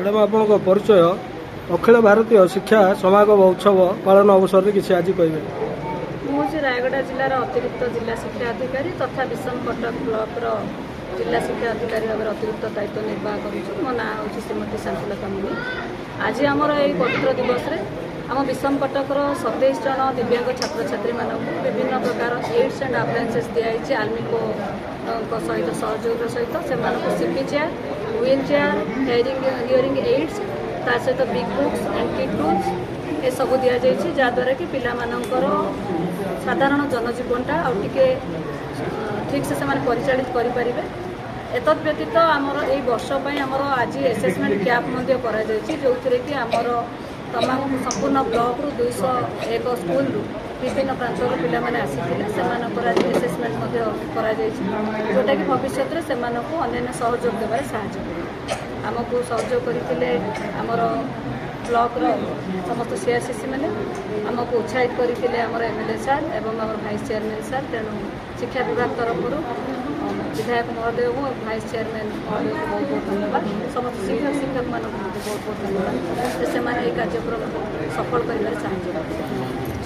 Madam आपन परिचय अखिल भारतीय शिक्षा समागम उत्सव पालन अवसर में किसी आज कहे मुझे रायगढ़ जिलार अतिरिक्त जिला शिक्षा अधिकारी तथा विषम कटक ब्लॉक जिला शिक्षा अधिकारी भाव अतिरिक्त दायित्व निर्वाह करुँ। मो ना हूँ श्रीमती शांतिलता मुनि। आज आमर यही पवित्र दिवस आम विषम कटकर 27 जन दिव्यांग छात्र छात्री मानक विभिन्न प्रकार एड्स एंड अप्लायसेस दिखाई आल्मिको सहित सहयोग सहित से CP chair wheel chair hearing aids ता सहित big books and kit tools ये सब दि जाइए जहाँद्वारा कि पिलामानंकर साधारण जनजीवनटा आउ टिके ठीक से परिचालित करें। एतद व्यतीत आमर यही वर्ष आमर आज एसेसमेंट कैंप जो कि आमर तमाम संपूर्ण ब्लॉक रु 201 स्कूल विभिन्न प्रांतर पिलाने आसी से आज एसेसमेंट जोटा कि भविष्य में से अन्य सहयोग देवार साहय आमको सहयोग करते आमर ब्लॉक समस्त सीआरसीसी मैंने आमको उत्साहित करते आमर एमएलए सार एवं आम भाइस चेयरमैन सार। तेणु शिक्षा विभाग तरफ विधायक महोदय को भाइस चेयरमैन महोदय को बहुत बहुत धन्यवाद। समस्त शिक्षक मान बहुत बहुत धन्यवाद से कार्यक्रम को सफल कर साहय।